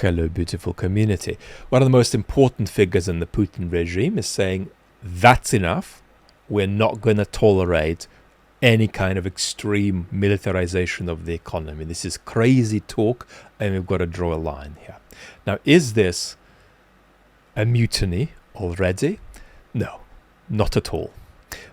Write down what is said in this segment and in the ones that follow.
Hello, beautiful community. One of the most important figures in the Putin regime is saying, that's enough. We're not going to tolerate any kind of extreme militarization of the economy. This is crazy talk, and we've got to draw a line here. Now, is this a mutiny already? No, not at all.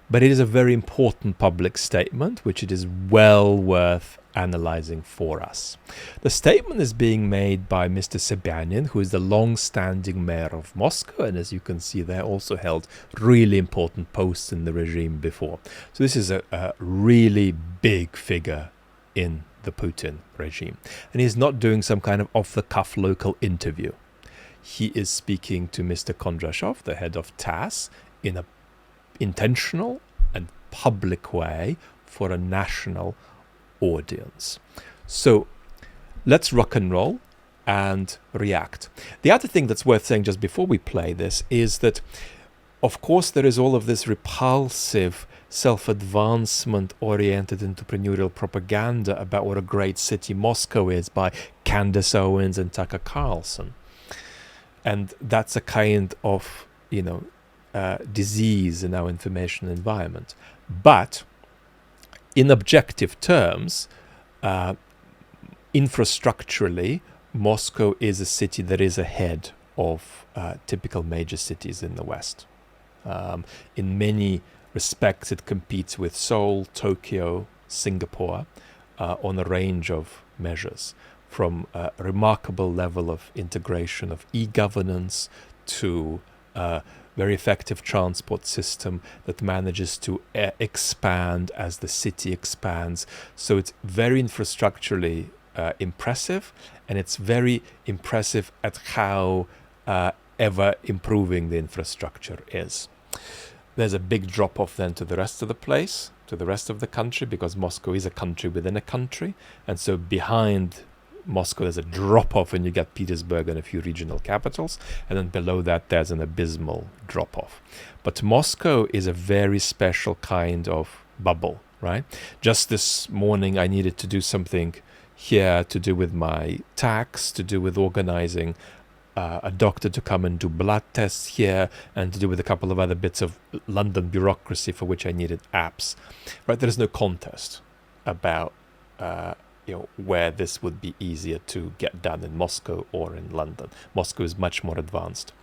But it is a very important public statement, which it is well worth analyzing for us. The statement is being made by Mr. Sobyanin, who is the long-standing mayor of Moscow, and as you can see there, also held really important posts in the regime before. So this is a really big figure in the Putin regime. And he's not doing some kind of off-the-cuff local interview. He is speaking to Mr. Kondrashov, the head of TASS, in a intentional and public way for a national audience. So let's rock and roll and react. The other thing that's worth saying just before we play this is that, of course, there is all of this repulsive self-advancement oriented entrepreneurial propaganda about what a great city Moscow is by Candace Owens and Tucker Carlson. And that's a kind of, disease in our information environment. But in objective terms, infrastructurally, Moscow is a city that is ahead of typical major cities in the West. In many respects, it competes with Seoul, Tokyo, Singapore on a range of measures, from a remarkable level of integration of e-governance to very effective transport system that manages to expand as the city expands. So it's very infrastructurally impressive, and it's very impressive at how ever improving the infrastructure is. There's a big drop-off then to the rest of the place, to the rest of the country, because Moscow is a country within a country, and so behind Moscow there's a drop-off and you get Petersburg and a few regional capitals, and then below that there's an abysmal drop-off. But Moscow is a very special kind of bubble, right? Just this morning I needed to do something here to do with my tax, to do with organizing a doctor to come and do blood tests here, and to do with a couple of other bits of London bureaucracy for which I needed apps, right? There is no contest about where this would be easier to get done, in Moscow or in London. Moscow is much more advanced.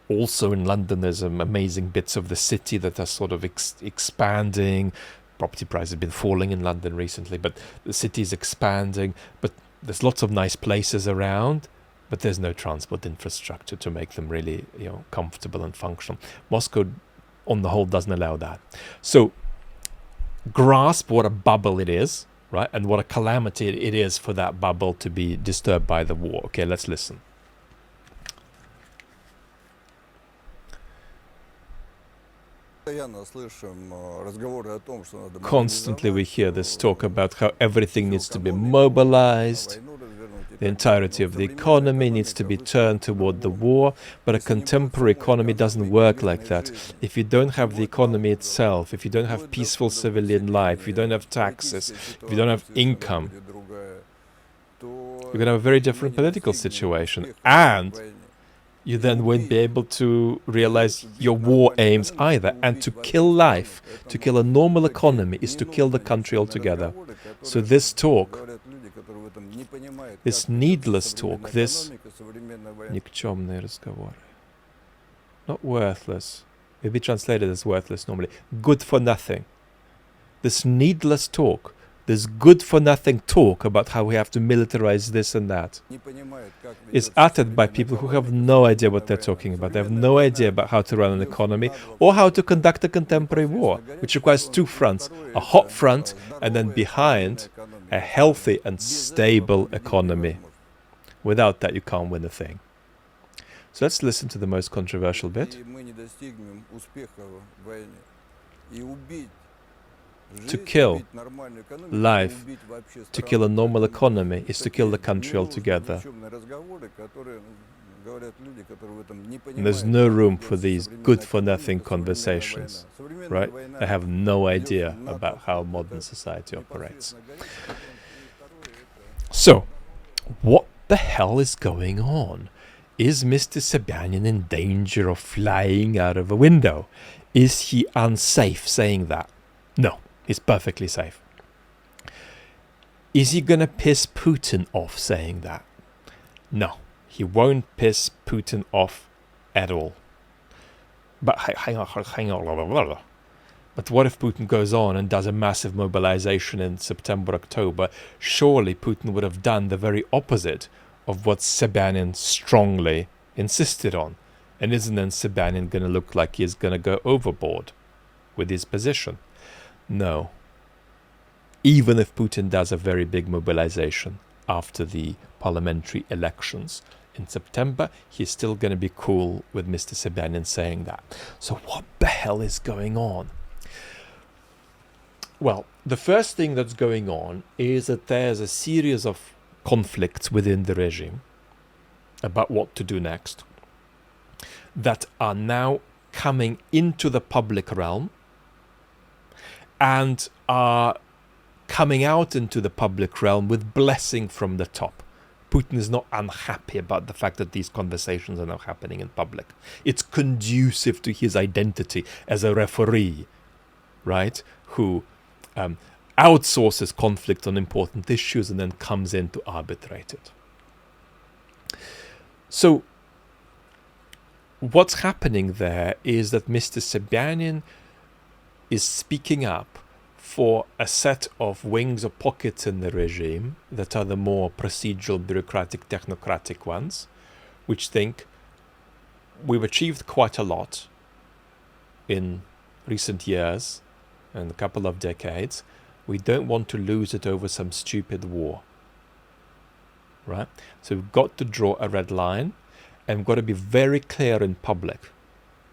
Also in London, there's some amazing bits of the city that are sort of expanding. Property prices have been falling in London recently, but the city is expanding. But there's lots of nice places around, but there's no transport infrastructure to make them really, comfortable and functional. Moscow, on the whole, doesn't allow that. So grasp what a bubble it is, right? And what a calamity it is for that bubble to be disturbed by the war. Okay, let's listen. Constantly we hear this talk about how everything needs to be mobilized, the entirety of the economy needs to be turned toward the war, but a contemporary economy doesn't work like that. If you don't have the economy itself, if you don't have peaceful civilian life, if you don't have taxes, if you don't have income, you're going to have a very different political situation, and you then won't be able to realize your war aims either. And to kill life, to kill a normal economy, is to kill the country altogether. So this talk, this needless talk, this никчемные разговоры, not worthless, it'd be translated as worthless normally, good for nothing. This needless talk, this good for nothing talk about how we have to militarize this and that, is uttered by people who have no idea what they're talking about. They have no idea about how to run an economy or how to conduct a contemporary war, which requires two fronts, a hot front and then behind a healthy and stable economy. Without that, you can't win a thing. So let's listen to the most controversial bit. To kill life, to kill a normal economy, is to kill the country altogether. And there's no room for these good-for-nothing conversations, right? They have no idea about how modern society operates. So, what the hell is going on? Is Mr. Sobyanin in danger of flying out of a window? Is he unsafe saying that? No, he's perfectly safe. Is he going to piss Putin off saying that? No, he won't piss Putin off at all. But hang on. But what if Putin goes on and does a massive mobilization in September, October? Surely Putin would have done the very opposite of what Sobyanin strongly insisted on. And isn't then Sobyanin going to look like he's going to go overboard with his position? No. Even if Putin does a very big mobilization after the parliamentary elections in September, he's still going to be cool with Mr. Sobyanin saying that. So what the hell is going on? Well, the first thing that's going on is that there's a series of conflicts within the regime about what to do next that are now coming into the public realm and are coming out into the public realm with blessing from the top. Putin is not unhappy about the fact that these conversations are now happening in public. It's conducive to his identity as a referee, right, who outsources conflict on important issues and then comes in to arbitrate it. So what's happening there is that Mr. Sobyanin is speaking up for a set of wings or pockets in the regime that are the more procedural, bureaucratic, technocratic ones, which think we've achieved quite a lot in recent years and a couple of decades. We don't want to lose it over some stupid war, right? So we've got to draw a red line, and we've got to be very clear in public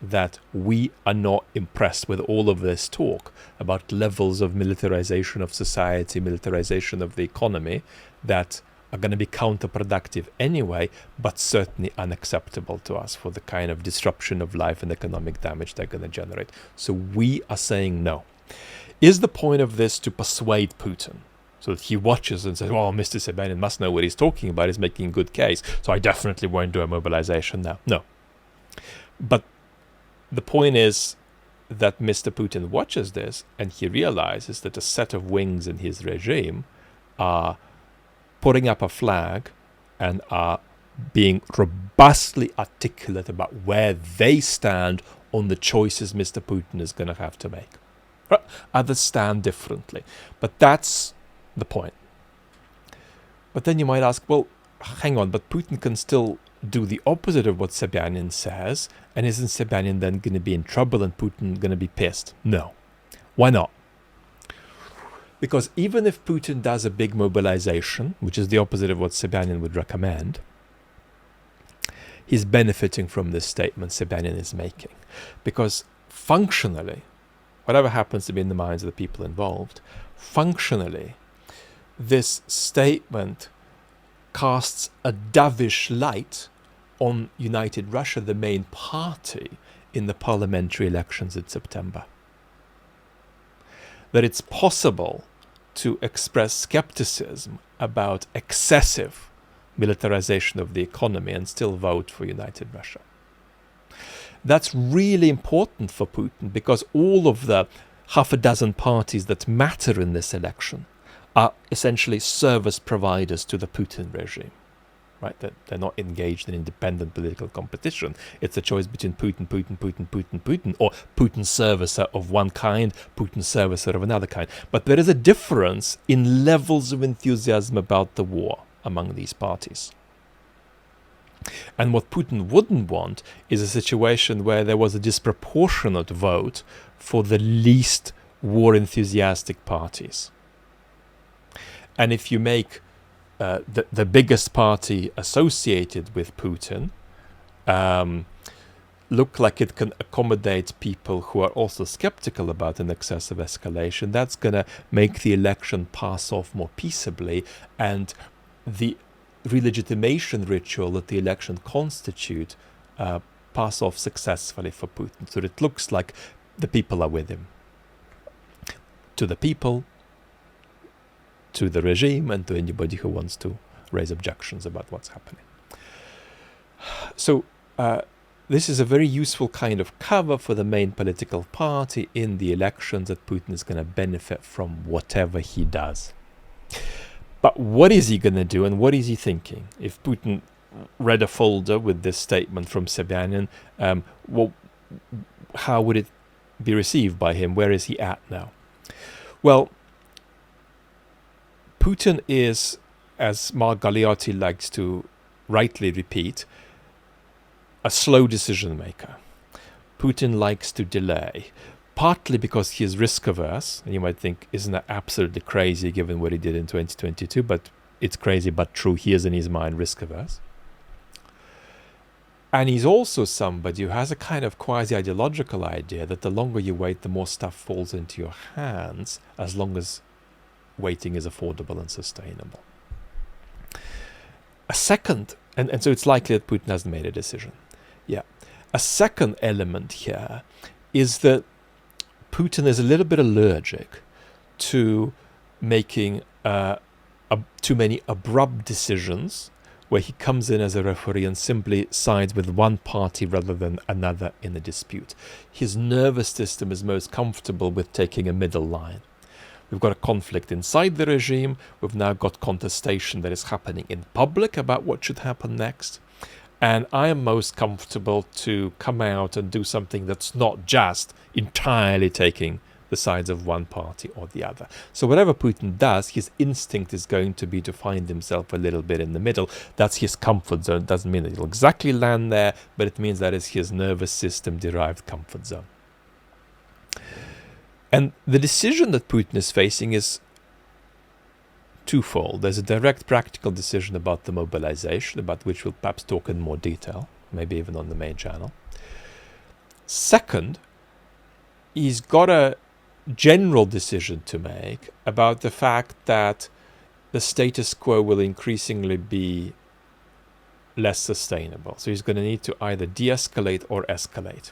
that we are not impressed with all of this talk about levels of militarization of society, militarization of the economy that are going to be counterproductive anyway, but certainly unacceptable to us for the kind of disruption of life and economic damage they're going to generate. So we are saying no. Is the point of this to persuade Putin so that he watches and says, well, Mr. Sobyanin must know what he's talking about, he's making a good case, so I definitely won't do a mobilization now? No. But the point is that Mr. Putin watches this and he realizes that a set of wings in his regime are putting up a flag and are being robustly articulate about where they stand on the choices Mr. Putin is going to have to make. Others stand differently. But that's the point. But then you might ask, well, hang on, but Putin can still do the opposite of what Sobyanin says, and isn't Sobyanin then going to be in trouble and Putin going to be pissed? No. Why not? Because even if Putin does a big mobilization, which is the opposite of what Sobyanin would recommend, he's benefiting from this statement Sobyanin is making. Because functionally, whatever happens to be in the minds of the people involved, functionally, this statement casts a dovish light on United Russia, the main party in the parliamentary elections in September. That it's possible to express skepticism about excessive militarization of the economy and still vote for United Russia. That's really important for Putin because all of the half a dozen parties that matter in this election are essentially service providers to the Putin regime. Right? They're not engaged in independent political competition. It's a choice between Putin, or Putin servicer of one kind, Putin servicer of another kind. But there is a difference in levels of enthusiasm about the war among these parties. And what Putin wouldn't want is a situation where there was a disproportionate vote for the least war enthusiastic parties. And if you make the biggest party associated with Putin look like it can accommodate people who are also skeptical about an excessive escalation, that's going to make the election pass off more peaceably, and the relegitimation ritual that the election constitute pass off successfully for Putin. So it looks like the people are with him. To the people, to the regime, and to anybody who wants to raise objections about what's happening. So this is a very useful kind of cover for the main political party in the elections, that Putin is going to benefit from whatever he does. But what is he going to do, and what is he thinking? If Putin read a folder with this statement from Sobyanin, how would it be received by him? Where is he at now? Well, Putin is, as Mark Galeotti likes to rightly repeat, a slow decision maker. Putin likes to delay, partly because he is risk averse. And you might think, isn't that absolutely crazy given what he did in 2022? But it's crazy but true. He is in his mind risk averse. And he's also somebody who has a kind of quasi-ideological idea that the longer you wait, the more stuff falls into your hands, as long as waiting is affordable and sustainable. A second, and so it's likely that Putin hasn't made a decision. Yeah. A second element here is that Putin is a little bit allergic to making too many abrupt decisions where he comes in as a referee and simply sides with one party rather than another in a dispute. His nervous system is most comfortable with taking a middle line. We've got a conflict inside the regime. We've now got contestation that is happening in public about what should happen next. And I am most comfortable to come out and do something that's not just entirely taking the sides of one party or the other. So whatever Putin does, his instinct is going to be to find himself a little bit in the middle. That's his comfort zone. It doesn't mean that he'll exactly land there, but it means that is his nervous system derived comfort zone. And the decision that Putin is facing is twofold. There's a direct practical decision about the mobilization, about which we'll perhaps talk in more detail, maybe even on the main channel. Second, he's got a general decision to make about the fact that the status quo will increasingly be less sustainable. So he's going to need to either de-escalate or escalate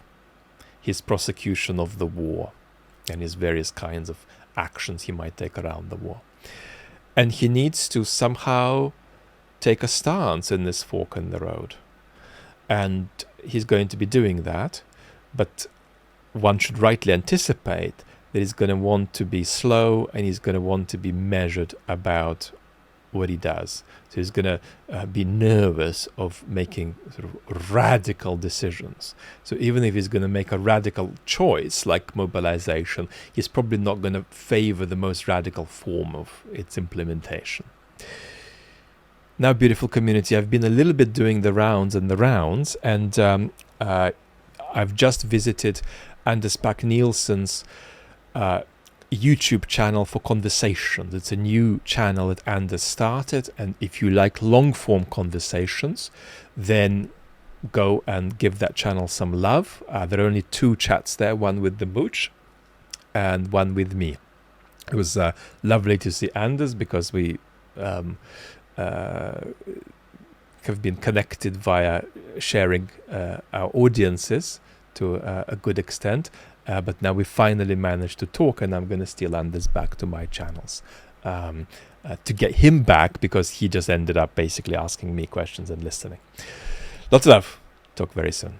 his prosecution of the war and his various kinds of actions he might take around the war. And he needs to somehow take a stance in this fork in the road. And he's going to be doing that, but one should rightly anticipate that he's going to want to be slow and he's going to want to be measured about what he does. So he's going to be nervous of making sort of radical decisions. So even if he's going to make a radical choice like mobilization, he's probably not going to favor the most radical form of its implementation. Now, beautiful community, I've been a little bit doing the rounds, and I've just visited Anders Bak-Nielsen's YouTube channel for conversations. It's a new channel that Anders started, and if you like long-form conversations, then go and give that channel some love. There are only 2 chats there, one with the Mooch and one with me. It was lovely to see Anders because we have been connected via sharing our audiences to a good extent. But now we finally managed to talk, and I'm going to steal Anders back to my channels to get him back, because he just ended up basically asking me questions and listening. Lots of love. Talk very soon.